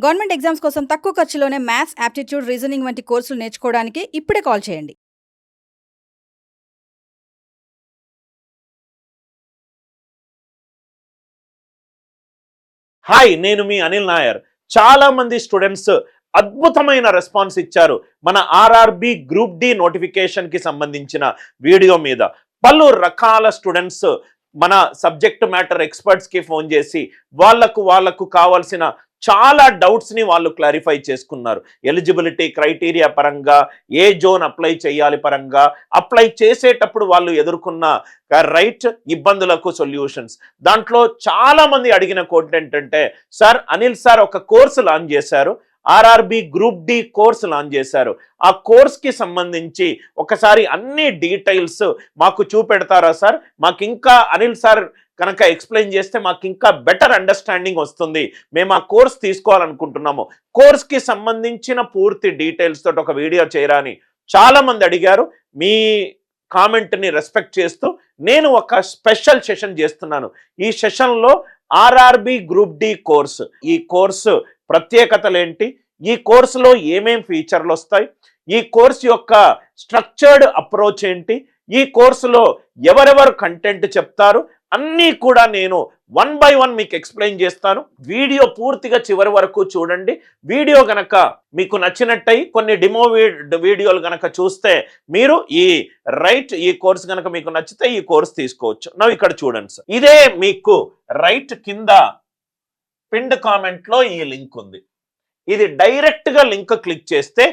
Government exams కోసం తక్కువ ఖర్చులోనే maths, aptitude, reasoning వంటి కోర్సులు నేర్చుకోవడానికి ఇప్పుడే కాల్ చేయండి. హాయ్, నేను మీ అనిల్ నాయర్. చాలా మంది స్టూడెంట్స్ అద్భుతమైన రెస్పాన్స్ ఇచ్చారు మన ఆర్ఆర్బి గ్రూప్ డి నోటిఫికేషన్ కి సంబంధించిన వీడియో మీద. పలు రకాల స్టూడెంట్స్ మన సబ్జెక్ట్ మ్యాటర్ ఎక్స్పర్ట్స్ కి ఫోన్ చేసి వాళ్ళకు కావాల్సిన చాలా డౌట్స్ ని వాళ్ళు క్లారిఫై చేసుకున్నారు. ఎలిజిబిలిటీ క్రైటీరియా పరంగా, ఏ జోన్ అప్లై చేయాలి పరంగా, అప్లై చేసేటప్పుడు వాళ్ళు ఎదుర్కొన్న ఇబ్బందులకు సొల్యూషన్స్. దాంట్లో చాలా మంది అడిగిన కోట్ ఏంటంటే, సార్ అనిల్ సార్ ఒక కోర్సు లాంచ్ చేశారు, RRB group D course launch చేశారు. ఆ కోర్స్ కి సంబంధించి ఒకసారి అన్ని డీటెయిల్స్ మాకు చూపెడతారా సార్? మాకు ఇంకా అనిల్ సార్ కనుక ఎక్స్ప్లెయిన్ చేస్తే మాకు ఇంకా బెటర్ అండర్స్టాండింగ్ వస్తుంది, మేము ఆ కోర్స్ తీసుకోవాలనుకుంటున్నాము, కోర్స్ కి సంబంధించిన పూర్తి డీటెయిల్స్ తోటి ఒక వీడియో చేయరా అని చాలా మంది అడిగారు. మీ కామెంట్ ని రెస్పెక్ట్ చేస్తూ నేను ఒక స్పెషల్ సెషన్ చేస్తున్నాను. ఈ సెషన్ లో ఆర్ఆర్బి గ్రూప్ డి కోర్సు, ఈ కోర్సు ప్రత్యేకతలు ఏంటి, ఈ కోర్సులో ఏమేం ఫీచర్లు వస్తాయి, ఈ కోర్సు యొక్క స్ట్రక్చర్డ్ అప్రోచ్ ఏంటి, ఈ కోర్సులో ఎవరెవరు కంటెంట్ చెప్తారు, అన్నీ కూడా నేను 1 by 1 మీకు ఎక్స్ప్లెయిన్ చేస్తాను. వీడియో పూర్తిగా చివరి వరకు చూడండి. వీడియో గనక మీకు నచ్చినట్టయి కొన్ని డెమో వీడియోలు గనక చూస్తే మీరు ఈ కోర్స్ గనక మీకు నచ్చితే ఈ కోర్స్ తీసుకోవచ్చు. ఇక్కడ చూడండి సార్, ఇదే మీకు కింద పిన్డ్ కామెంట్ లో ఈ లింక్ ఉంది. ఇది డైరెక్ట్ గా లింక్ క్లిక్ చేస్తే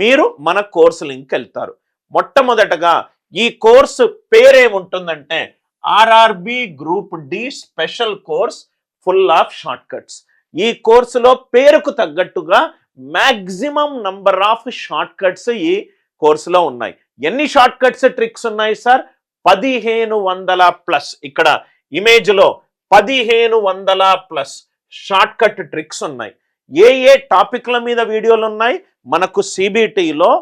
మీరు మన కోర్సు లింక్ వెళ్తారు. మొట్టమొదటగా ఈ కోర్సు పేరేముంటుందంటే RRB group D special course full of shortcuts. ఈ కోర్సులో పేరుకు తగ్గట్టుగా maximum number of shortcuts ఈ కోర్సులో ఉన్నాయి. ఎన్ని షార్ట్ కట్స్ ట్రిక్స్ ఉన్నాయి సార్? 1500+. ఇక్కడ ఇమేజ్ లో 1500+ షార్ట్ కట్ ట్రిక్స్ ఉన్నాయి. ఏ టాపిక్ల మీద వీడియోలు ఉన్నాయి? మనకు సిబిటిలో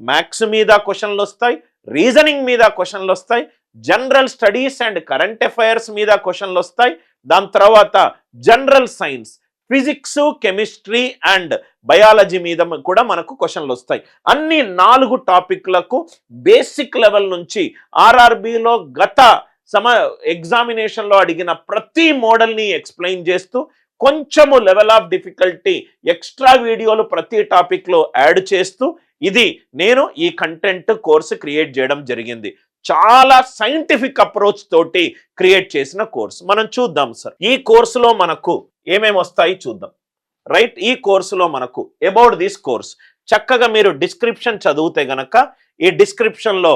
మ్యాథ్స్ మీద క్వశ్చన్లు వస్తాయి, రీజనింగ్ మీద క్వశ్చన్లు వస్తాయి, general studies and current affairs మీద క్వశ్చన్లు వస్తాయి, దాని తర్వాత general science, physics, chemistry and biology మీద కూడా మనకు క్వశ్చన్లు వస్తాయి. అన్ని 4 టాపిక్లకు బేసిక్ లెవెల్ నుంచి ఆర్ఆర్బిలో గత ఎగ్జామినేషన్ లో అడిగిన ప్రతి మోడల్ ని ఎక్స్ప్లెయిన్ చేస్తూ కొంచెము లెవెల్ ఆఫ్ డిఫికల్టీ ఎక్స్ట్రా వీడియోలు ప్రతి టాపిక్ లో యాడ్ చేస్తూ ఇది నేను ఈ కంటెంట్ కోర్సు క్రియేట్ చేయడం జరిగింది. చాలా సైంటిఫిక్ అప్రోచ్ తోటి క్రియేట్ చేసిన కోర్స్. మనం చూద్దాం సార్, ఈ కోర్సులో మనకు ఏమేమి వస్తాయి చూద్దాం. ఈ కోర్సులో మనకు అబౌట్ దిస్ కోర్స్ చక్కగా మీరు డిస్క్రిప్షన్ చదివితే గనక ఈ డిస్క్రిప్షన్ లో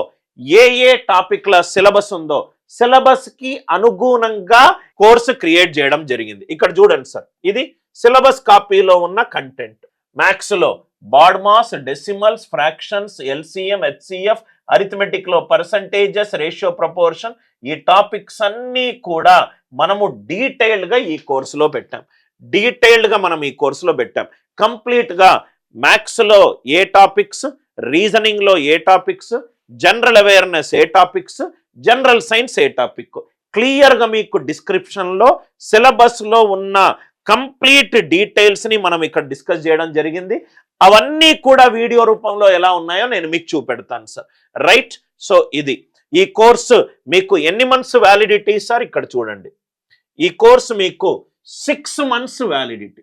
ఏ టాపిక్ల సిలబస్ ఉందో సిలబస్ కి అనుగుణంగా కోర్సు క్రియేట్ చేయడం జరిగింది. ఇక్కడ చూడండి సార్, ఇది సిలబస్ కాపీలో ఉన్న కంటెంట్. మ్యాథ్స్ లో BODMAS, decimals, fractions, LCM, HCF, arithmetic లో పర్సంటేజెస్, రేషియో, ప్రపోర్షన్, ఈ టాపిక్స్ అన్ని కూడా మనము డీటెయిల్డ్ గా ఈ కోర్సులో పెట్టాం. మనం ఈ కోర్సులో పెట్టాం. కంప్లీట్ గా మ్యాథ్స్ లో ఏ టాపిక్స్, రీజనింగ్ లో ఏ టాపిక్స్, జనరల్ అవేర్నెస్ ఏ టాపిక్స్, జనరల్ సైన్స్ ఏ టాపిక్, క్లియర్ గా మీకు డిస్క్రిప్షన్ లో సిలబస్ లో ఉన్న కంప్లీట్ డీటెయిల్స్ ని మనం ఇక్కడ డిస్కస్ చేయడం జరిగింది. అవన్నీ కూడా వీడియో రూపంలో ఎలా ఉన్నాయో నేను మీకు చూపెడతాను సార్. సో ఇది ఈ కోర్సు మీకు ఎన్ని మంత్స్ వ్యాలిడిటీ సార్? ఇక్కడ చూడండి, ఈ కోర్సు మీకు 6 మంత్స్ వ్యాలిడిటీ.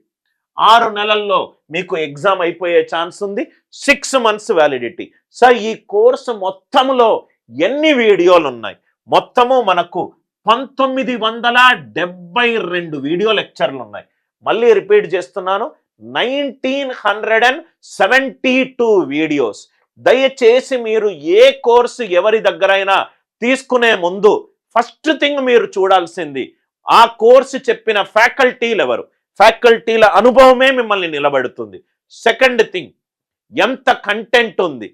6 నెలల్లో మీకు ఎగ్జామ్ అయిపోయే ఛాన్స్ ఉంది. 6 మంత్స్ వ్యాలిడిటీ. సార్ ఈ కోర్సు మొత్తంలో ఎన్ని వీడియోలు ఉన్నాయి? మొత్తము మనకు 1972 వీడియో లెక్చర్లు ఉన్నాయి. మళ్ళీ రిపీట్ చేస్తున్నాను, 1972 వీడియోస్. దయచేసి మీరు ఏ కోర్సు ఎవరి దగ్గరైనా తీసుకునే ముందు ఫస్ట్ థింగ్ మీరు చూడాల్సింది ఆ కోర్సు చెప్పిన ఫ్యాకల్టీలు ఎవరు, ఫ్యాకల్టీల అనుభవమే మిమ్మల్ని నిలబెడుతుంది. సెకండ్ థింగ్, ఎంత కంటెంట్ ఉంది.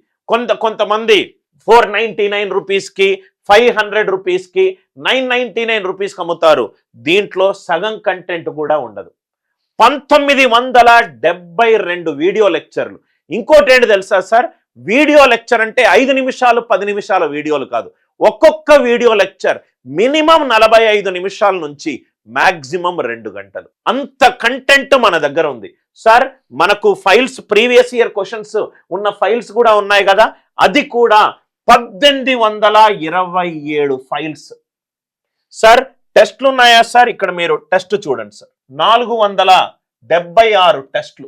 కొంతమంది 499 రూపీస్కి, 500 రూపీస్కి, 999 రూపీస్కి అమ్ముతారు. దీంట్లో సగం కంటెంట్ కూడా ఉండదు. 1972 వీడియో లెక్చర్లు. ఇంకోటి ఏంటి తెలుసా సార్, వీడియో లెక్చర్ అంటే 5 నిమిషాలు 10 నిమిషాల వీడియోలు కాదు. ఒక్కొక్క వీడియో లెక్చర్ మినిమం 45 నిమిషాల నుంచి మాక్సిమం 2 గంటలు. అంత కంటెంట్ మన దగ్గర ఉంది సార్. మనకు ఫైల్స్ ప్రీవియస్ ఇయర్ క్వశ్చన్స్ ఉన్న ఫైల్స్ కూడా ఉన్నాయి కదా, అది కూడా 1827 ఫైల్స్ సార్. టెస్ట్లు ఉన్నాయా సార్? ఇక్కడ మీరు టెస్ట్ చూడండి సార్, 476 టెస్ట్లు,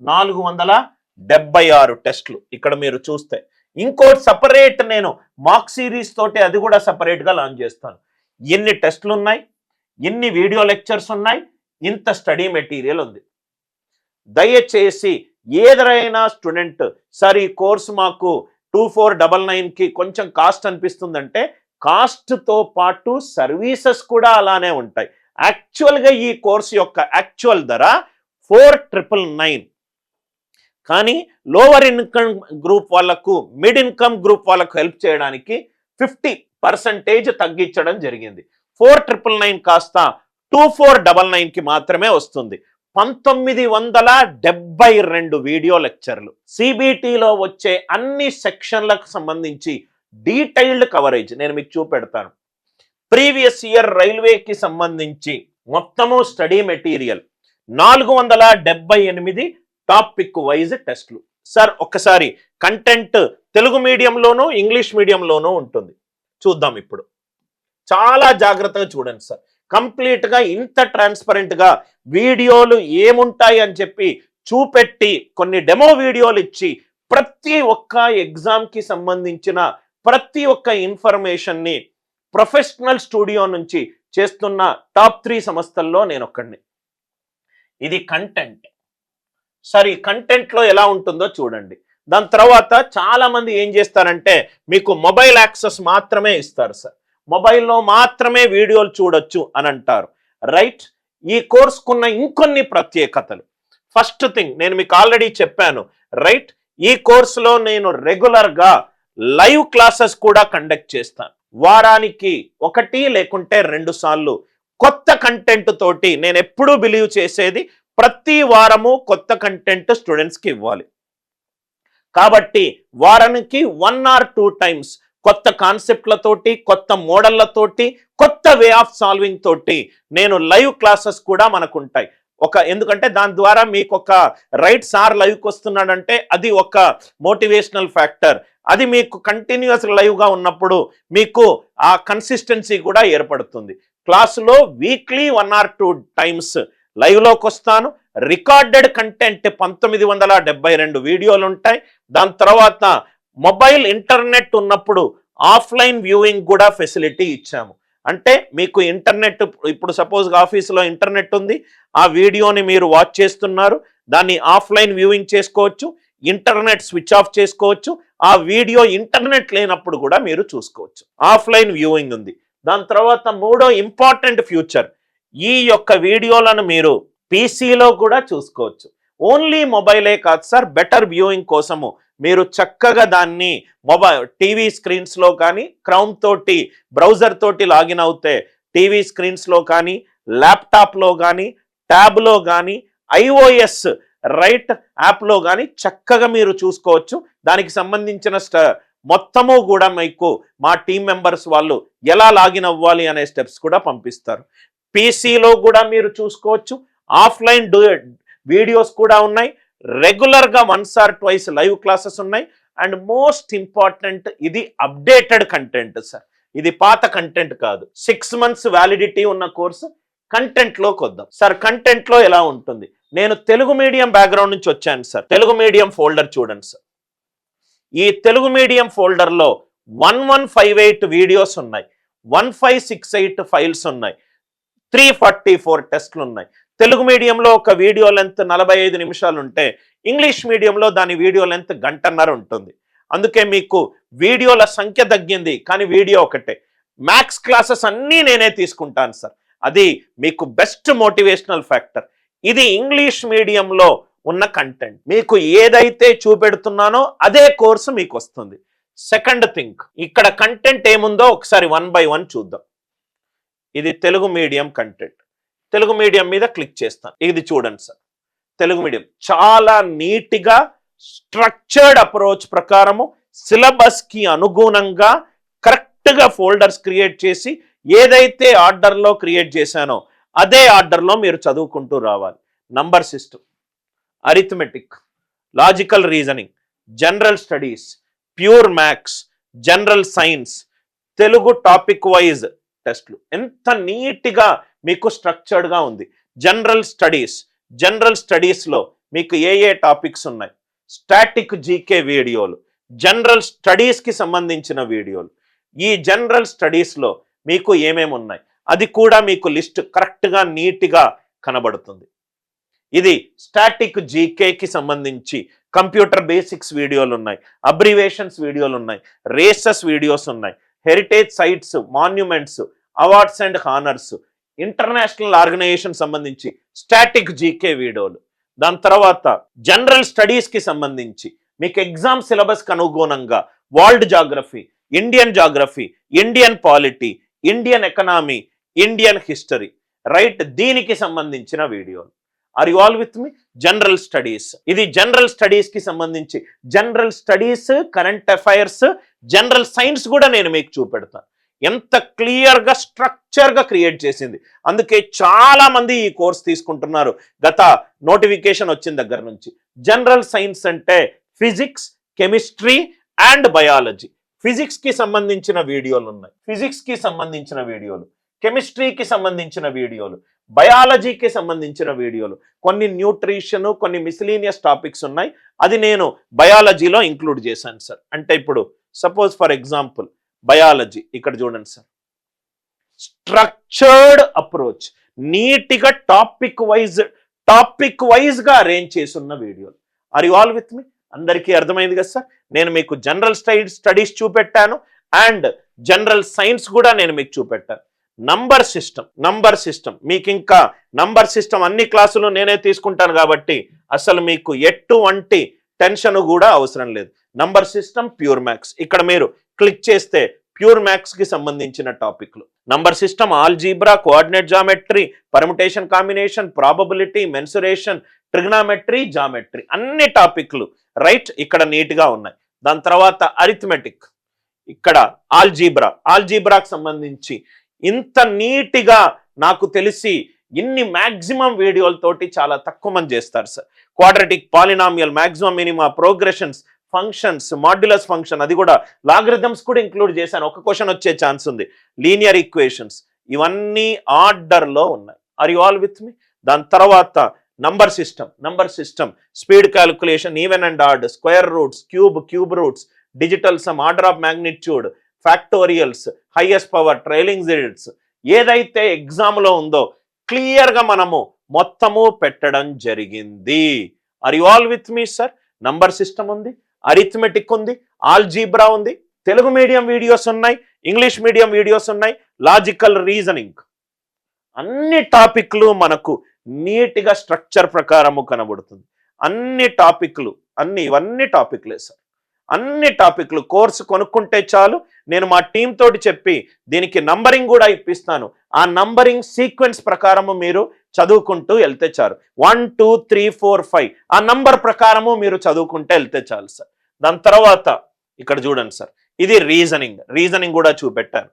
476 టెస్ట్లు ఇక్కడ మీరు చూస్తే. ఇంకోటి సపరేట్ నేను మాక్ సిరీస్ తోటి అది కూడా సపరేట్ గా లాంచ్ చేస్తాను. ఎన్ని టెస్ట్లు ఉన్నాయి, ఎన్ని వీడియో లెక్చర్స్ ఉన్నాయి, ఇంత స్టడీ మెటీరియల్ ఉంది. దయచేసి ఏదైనా స్టూడెంట్ సార్ ఈ కోర్సు మాకు 2499కి కొంచెం కాస్ట్ అనిపిస్తుందంటే, కాస్ట్ తో పాటు సర్వీసెస్ కూడా అలానే ఉంటాయి. యాక్చువల్గా ఈ కోర్సు యొక్క యాక్చువల్ ధర 4999, కానీ లోవర్ ఇన్కమ్ గ్రూప్ వాళ్ళకు, మిడ్ ఇన్కమ్ గ్రూప్ వాళ్ళకు హెల్ప్ చేయడానికి 50% తగ్గించడం జరిగింది. 4999 కాస్త 2499కి మాత్రమే వస్తుంది. 1972 వీడియో లెక్చర్లు, సిబిటిలో వచ్చే అన్ని సెక్షన్లకు సంబంధించి డీటెయిల్డ్ కవరేజ్ నేను మీకు చూపెడతాను. ప్రీవియస్ ఇయర్ రైల్వేకి సంబంధించి మొత్తము స్టడీ మెటీరియల్, 478 టాపిక్ వైజ్ టెస్ట్లు సార్. ఒక్కసారి కంటెంట్ తెలుగు మీడియంలోనూ ఇంగ్లీష్ మీడియంలోనూ ఉంటుంది, చూద్దాం ఇప్పుడు. చాలా జాగ్రత్తగా చూడండి సార్. కంప్లీట్ గా ఇంత ట్రాన్స్పరెంట్ గా వీడియోలు ఏముంటాయి అని చెప్పి చూపెట్టి, కొన్ని డెమో వీడియోలు ఇచ్చి, ప్రతి ఒక్క ఎగ్జామ్ కి సంబంధించిన ప్రతి ఒక్క ఇన్ఫర్మేషన్ ని ప్రొఫెషనల్ స్టూడియో నుంచి చేస్తున్న టాప్ 3 సంస్థల్లో నేను ఒక్కడిని. ఇది కంటెంట్ సార్. ఈ కంటెంట్ లో ఎలా ఉంటుందో చూడండి. దాని తర్వాత చాలా మంది ఏం చేస్తారంటే, మీకు మొబైల్ యాక్సెస్ మాత్రమే ఇస్తారు సార్, మొబైల్లో మాత్రమే వీడియోలు చూడొచ్చు అని అంటారు. రైట్, ఈ కోర్సుకున్న ఇంకొన్ని ప్రత్యేకతలు. ఫస్ట్ థింగ్ నేను మీకు ఆల్రెడీ చెప్పాను. రైట్, ఈ కోర్సులో నేను రెగ్యులర్ గా లైవ్ క్లాసెస్ కూడా కండక్ట్ చేస్తాను. వారానికి 1 లేకుంటే 2 సార్లు కొత్త కంటెంట్ తోటి. నేను ఎప్పుడూ బిలీవ్ చేసేది, ప్రతి వారము కొత్త కంటెంట్ స్టూడెంట్స్కి ఇవ్వాలి. కాబట్టి వారానికి 1 or 2 టైమ్స్ కొత్త కాన్సెప్ట్లతోటి, కొత్త మోడళ్లతోటి, కొత్త వే ఆఫ్ సాల్వింగ్ తోటి నేను లైవ్ క్లాసెస్ కూడా మనకు ఉంటాయి. ఎందుకంటే దాని ద్వారా మీకు ఒక రైట్ సార్ లైవ్కి వస్తున్నాడంటే అది ఒక మోటివేషనల్ ఫ్యాక్టర్. అది మీకు కంటిన్యూస్ లైవ్గా ఉన్నప్పుడు మీకు ఆ కన్సిస్టెన్సీ కూడా ఏర్పడుతుంది. క్లాసులో వీక్లీ 1 or 2 టైమ్స్ లైవ్లోకి వస్తాను. రికార్డెడ్ కంటెంట్ 1972 వీడియోలు ఉంటాయి. దాని తర్వాత మొబైల్ ఇంటర్నెట్ ఉన్నప్పుడు ఆఫ్లైన్ వ్యూయింగ్ కూడా ఫెసిలిటీ ఇచ్చాము. అంటే మీకు ఇంటర్నెట్, ఇప్పుడు సపోజ్ ఆఫీసులో ఇంటర్నెట్ ఉంది, ఆ వీడియోని మీరు వాచ్ చేస్తున్నారు, దాన్ని ఆఫ్లైన్ వ్యూయింగ్ చేసుకోవచ్చు, ఇంటర్నెట్ స్విచ్ ఆఫ్ చేసుకోవచ్చు, ఆ వీడియో ఇంటర్నెట్ లేనప్పుడు కూడా మీరు చూసుకోవచ్చు. ఆఫ్లైన్ వ్యూయింగ్ ఉంది. దాని తర్వాత మూడో ఇంపార్టెంట్ ఫ్యూచర్, ఈ యొక్క వీడియోలను మీరు పీసీలో కూడా చూసుకోవచ్చు. ఓన్లీ మొబైలే కాదు సార్, బెటర్ వ్యూయింగ్ కోసము మీరు చక్కగా దాన్ని టీవీ స్క్రీన్స్లో కానీ, క్రౌమ్ తోటి బ్రౌజర్ తోటి లాగిన్ అవుతే టీవీ స్క్రీన్స్లో కానీ, ల్యాప్టాప్లో కానీ, ట్యాబ్లో కానీ, ఐఓఎస్ రైట్ యాప్లో కానీ చక్కగా మీరు చూసుకోవచ్చు. దానికి సంబంధించిన మొత్తము కూడా మీకు మా టీం మెంబర్స్ వాళ్ళు ఎలా లాగిన్ అవ్వాలి అనే స్టెప్స్ కూడా పంపిస్తారు. పీసీలో కూడా మీరు చూసుకోవచ్చు. ఆఫ్లైన్ వీడియోస్ కూడా ఉన్నాయి. రెగ్యులర్గా 1 or 2 లైవ్ క్లాసెస్ ఉన్నాయి. అండ్ మోస్ట్ ఇంపార్టెంట్, ఇది అప్డేటెడ్ కంటెంట్ సార్, ఇది పాత కంటెంట్ కాదు. 6 months వ్యాలిడిటీ ఉన్న కోర్సు. కంటెంట్లోకి వద్దాం సార్. కంటెంట్లో ఎలా ఉంటుంది? నేను తెలుగు మీడియం బ్యాక్గ్రౌండ్ నుంచి వచ్చాను సార్. తెలుగు మీడియం ఫోల్డర్ చూడండి సార్. ఈ తెలుగు మీడియం ఫోల్డర్లో 1158 వీడియోస్ ఉన్నాయి, 1568 ఫైల్స్ ఉన్నాయి, 344 టెస్ట్లు ఉన్నాయి. తెలుగు మీడియంలో ఒక వీడియో లెంత్ 45 నిమిషాలు ఉంటే, ఇంగ్లీష్ మీడియంలో దాని వీడియో లెంత్ 1.5 గంటలు ఉంటుంది. అందుకే మీకు వీడియోల సంఖ్య తగ్గింది, కానీ వీడియో ఒకటే. మ్యాథ్స్ క్లాసెస్ అన్నీ నేనే తీసుకుంటాను సార్, అది మీకు బెస్ట్ మోటివేషనల్ ఫ్యాక్టర్. ఇది ఇంగ్లీష్ మీడియంలో ఉన్న కంటెంట్. మీకు ఏదైతే చూపెడుతున్నానో అదే కోర్సు మీకు వస్తుంది. సెకండ్ థింగ్, ఇక్కడ కంటెంట్ ఏముందో ఒకసారి 1 by 1 చూద్దాం. ఇది Telugu medium content. Telugu medium మీద క్లిక్ చేస్తాను. ఇది చూడండి సార్, తెలుగు మీడియం చాలా నీట్గా స్ట్రక్చర్డ్ అప్రోచ్ ప్రకారము సిలబస్కి అనుగుణంగా కరెక్ట్గా ఫోల్డర్స్ క్రియేట్ చేసి ఏదైతే ఆర్డర్లో క్రియేట్ చేశానో అదే ఆర్డర్లో మీరు చదువుకుంటూ రావాలి. Number system, arithmetic, logical reasoning, general studies, pure maths, general science, Telugu topic wise టెస్ట్లు ఎంత నీట్గా మీకు స్ట్రక్చర్డ్గా ఉంది. జనరల్ స్టడీస్లో మీకు ఏ టాపిక్స్ ఉన్నాయి, స్టాటిక్ జీకే వీడియోలు, జనరల్ స్టడీస్కి సంబంధించిన వీడియోలు, ఈ జనరల్ స్టడీస్లో మీకు ఏమేమి ఉన్నాయి అది కూడా మీకు లిస్ట్ కరెక్ట్గా నీట్గా కనబడుతుంది. ఇది స్టాటిక్ జీకేకి సంబంధించి కంప్యూటర్ బేసిక్స్ వీడియోలు ఉన్నాయి, అబ్రివేషన్స్ వీడియోలు ఉన్నాయి, రేసెస్ వీడియోస్ ఉన్నాయి, heritage sites, monuments, awards and honours, international organisation సంబంధించి స్టాటిక్ జీకే వీడియోలు. దాని తర్వాత జనరల్ స్టడీస్కి సంబంధించి మీకు ఎగ్జామ్ సిలబస్కి అనుగుణంగా world geography, Indian polity, Indian economy, Indian history, right, దీనికి సంబంధించిన వీడియోలు. Are you all with me? General studies, ఇది జనరల్ స్టడీస్కి సంబంధించి general studies, current affairs, general science కూడా నేను మీకు చూపెడతాను. ఎంత క్లియర్గా స్ట్రక్చర్గా క్రియేట్ చేసింది. అందుకే చాలా మంది ఈ కోర్స్ తీసుకుంటున్నారు గత నోటిఫికేషన్ వచ్చిన దగ్గర నుంచి. జనరల్ సైన్స్ అంటే ఫిజిక్స్, కెమిస్ట్రీ అండ్ బయాలజీ. ఫిజిక్స్కి సంబంధించిన వీడియోలు ఉన్నాయి, కెమిస్ట్రీకి సంబంధించిన వీడియోలు, బయాలజీకి సంబంధించిన వీడియోలు, కొన్ని న్యూట్రిషన్, కొన్ని మిస్లీనియస్ టాపిక్స్ ఉన్నాయి. అది నేను బయాలజీలో ఇంక్లూడ్ చేశాను సార్. అంటే ఇప్పుడు సపోజ్ ఫర్ ఎగ్జాంపుల్ బయాలజీ, ఇక్కడ చూడండి సార్, స్ట్రక్చర్డ్ అప్రోచ్, నీట్గా టాపిక్ వైజ్ గా అరేంజ్ చేస్తున్న వీడియోలు. Are you all with me? అందరికీ అర్థమైంది కదా సార్? నేను మీకు జనరల్ స్టడీస్ చూపెట్టాను అండ్ జనరల్ సైన్స్ కూడా నేను మీకు చూపెట్టాను. నంబర్ సిస్టమ్ మీకు ఇంకా నంబర్ సిస్టమ్ అన్ని క్లాసులు నేనే తీసుకుంటాను కాబట్టి అసలు మీకు ఎటువంటి టెన్షన్ కూడా అవసరం లేదు. నంబర్ సిస్టమ్, ప్యూర్ మ్యాథ్స్, ఇక్కడ మీరు క్లిక్ చేస్తే ప్యూర్ మ్యాథ్స్ కి సంబంధించిన టాపిక్లు. Number system, algebra, coordinate geometry, permutation combination, probability, mensuration, trigonometry, geometry, అన్ని టాపిక్లు రైట్ ఇక్కడ నీట్గా ఉన్నాయి. దాని తర్వాత అరిథమెటిక్, ఇక్కడ ఆల్జీబ్రాకి సంబంధించి ఇంత నీట్గా నాకు తెలిసి ఇన్ని మ్యాక్సిమం వీడియోలతోటి చాలా తక్కువ మంది చేస్తారు sir. Quadratic, polynomial, maximum, minima, progressions, functions, modulus function, అది కూడా లాగరిథమ్స్ కూడా ఇంక్లూడ్ చేశాను, ఒక క్వశ్చన్ వచ్చే ఛాన్స్ ఉంది, లీనియర్ ఈక్వేషన్స్, ఇవన్నీ ఆర్డర్లో ఉన్నాయి. Are you all with me? దాని తర్వాత number system, speed calculation, even and odd, square roots, cube roots, digital sum, order of magnitude, factorials, highest power, trailing digits, ఏదైతే ఎగ్జామ్లో ఉందో క్లియర్గా మనము మొత్తము పెట్టడం జరిగింది. Are you all with me sir? Number system ఉంది, అరిథమెటిక్ ఉంది, ఆల్జీబ్రా ఉంది, తెలుగు మీడియం వీడియోస్ ఉన్నాయి, ఇంగ్లీష్ మీడియం వీడియోస్ ఉన్నాయి, లాజికల్ రీజనింగ్, అన్ని టాపిక్లు మనకు నీట్గా స్ట్రక్చర్ ప్రకారము కనబడుతుంది. ఇవన్నీ టాపిక్లే సార్, అన్ని టాపిక్లు. కోర్సు కొనుక్కుంటే చాలు, నేను మా టీం తోటి చెప్పి దీనికి నంబరింగ్ కూడా ఇప్పిస్తాను. ఆ నంబరింగ్ సీక్వెన్స్ ప్రకారము మీరు చదువుకుంటూ వెళ్తే చాలు. 1 2 3 4 5 ఆ నంబర్ ప్రకారము మీరు చదువుకుంటే వెళ్తే చాలు సార్. దాని తర్వాత ఇక్కడ చూడండి సార్, ఇది రీజనింగ్ కూడా చూపెట్టాను.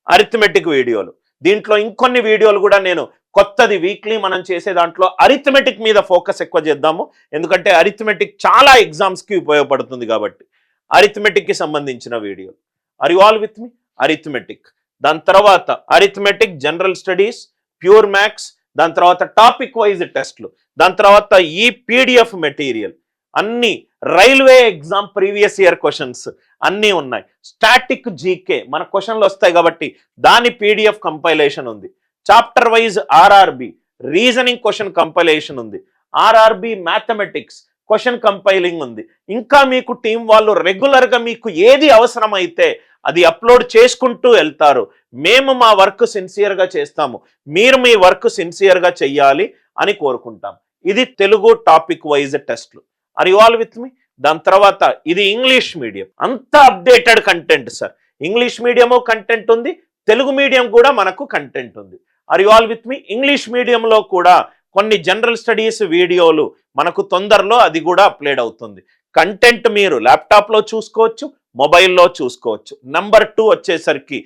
అరిథమెటిక్ వీడియోలు, దీంట్లో ఇంకొన్ని వీడియోలు కూడా నేను కొత్తది వీక్లీ మనం చేసే దాంట్లో అరిథమెటిక్ మీద ఫోకస్ ఎక్కువ చేద్దాము, ఎందుకంటే అరిథమెటిక్ చాలా ఎగ్జామ్స్కి ఉపయోగపడుతుంది కాబట్టి. అరిథమెటిక్కి సంబంధించిన వీడియోలు. Are you all with me? Arithmetic, దాని తర్వాత arithmetic, general studies, pure maths, దాని తర్వాత టాపిక్ వైజ్ టెస్ట్లు, దాని తర్వాత ఈ పీడిఎఫ్ మెటీరియల్, అన్ని railway exam previous year questions అన్నీ ఉన్నాయి. స్టాటిక్ జీకే మన క్వశ్చన్లు వస్తాయి కాబట్టి దాని పీడిఎఫ్ కంపైలేషన్ ఉంది. Chapter wise RRB reasoning question compilation ఉంది. ఆర్ఆర్బి మ్యాథమెటిక్స్ క్వశ్చన్ కంపైలింగ్ ఉంది. ఇంకా మీకు టీం వాళ్ళు రెగ్యులర్గా మీకు ఏది అవసరమైతే అది అప్లోడ్ చేసుకుంటూ వెళ్తారు. మేము మా వర్క్ సిన్సియర్గా చేస్తాము, మీరు మీ వర్క్ సిన్సియర్గా చెయ్యాలి అని కోరుకుంటాం. ఇది తెలుగు టాపిక్ వైజ్ టెస్ట్లు. Are you all with me? దాని తర్వాత ఇది ఇంగ్లీష్ మీడియం, అంతా updated content sir. English medium content ఉంది, తెలుగు మీడియం కూడా మనకు కంటెంట్ ఉంది. Are you all with me? English మీడియంలో కూడా కొన్ని జనరల్ స్టడీస్ వీడియోలు మనకు తొందరలో అది కూడా అప్లోడ్ అవుతుంది. కంటెంట్ మీరు ల్యాప్టాప్లో చూసుకోవచ్చు, మొబైల్లో చూసుకోవచ్చు. నెంబర్ 2 వచ్చేసరికి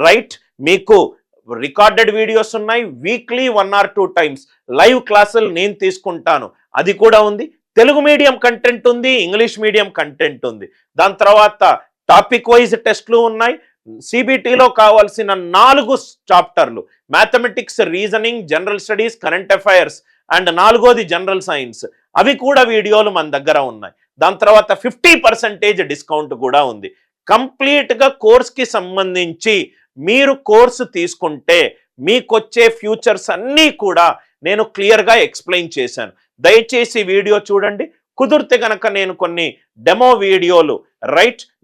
రైట్, మీకు రికార్డెడ్ వీడియోస్ ఉన్నాయి. వీక్లీ 1 or 2 times లైవ్ క్లాసులు నేను తీసుకుంటాను, అది కూడా ఉంది. తెలుగు మీడియం కంటెంట్ ఉంది, ఇంగ్లీష్ మీడియం కంటెంట్ ఉంది. దాని తర్వాత టాపిక్ వైజ్ టెస్ట్లు ఉన్నాయి. సిబిటిలో కావాల్సిన 4 చాప్టర్లు, mathematics, reasoning, general studies, current affairs and 4వది జనరల్ సైన్స్, అవి కూడా వీడియోలు మన దగ్గర ఉన్నాయి. దాని తర్వాత 50% డిస్కౌంట్ కూడా ఉంది. కంప్లీట్గా కోర్స్కి సంబంధించి మీరు కోర్సు తీసుకుంటే మీకొచ్చే ఫ్యూచర్స్ అన్నీ కూడా నేను క్లియర్గా ఎక్స్ప్లెయిన్ చేశాను. దయచేసి వీడియో చూడండి. కుదిరితే కనుక నేను కొన్ని డెమో వీడియోలు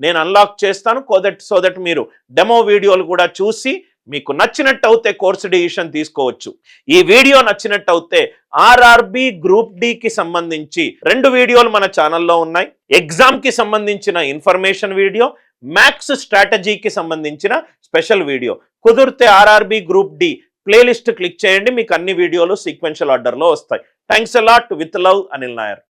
నేను అన్లాక్ చేస్తాను. సో దట్ మీరు డెమో వీడియోలు కూడా చూసి మీకు నచ్చినట్టు అవుతే కోర్సు డిసిషన్ తీసుకోవచ్చు. ఈ వీడియో నచ్చినట్టు అవుతే ఆర్ఆర్బి గ్రూప్ డికి సంబంధించి 2 వీడియోలు మన ఛానల్లో ఉన్నాయి. ఎగ్జామ్కి సంబంధించిన ఇన్ఫర్మేషన్ వీడియో, మ్యాథ్స్ స్ట్రాటజీకి సంబంధించిన స్పెషల్ వీడియో. కుదిరితే RRB group D playlist click చేయండి, మీకు అన్ని వీడియోలు సీక్వెన్షియల్ ఆర్డర్లో వస్తాయి. Thanks a lot. With love, Anil Nair.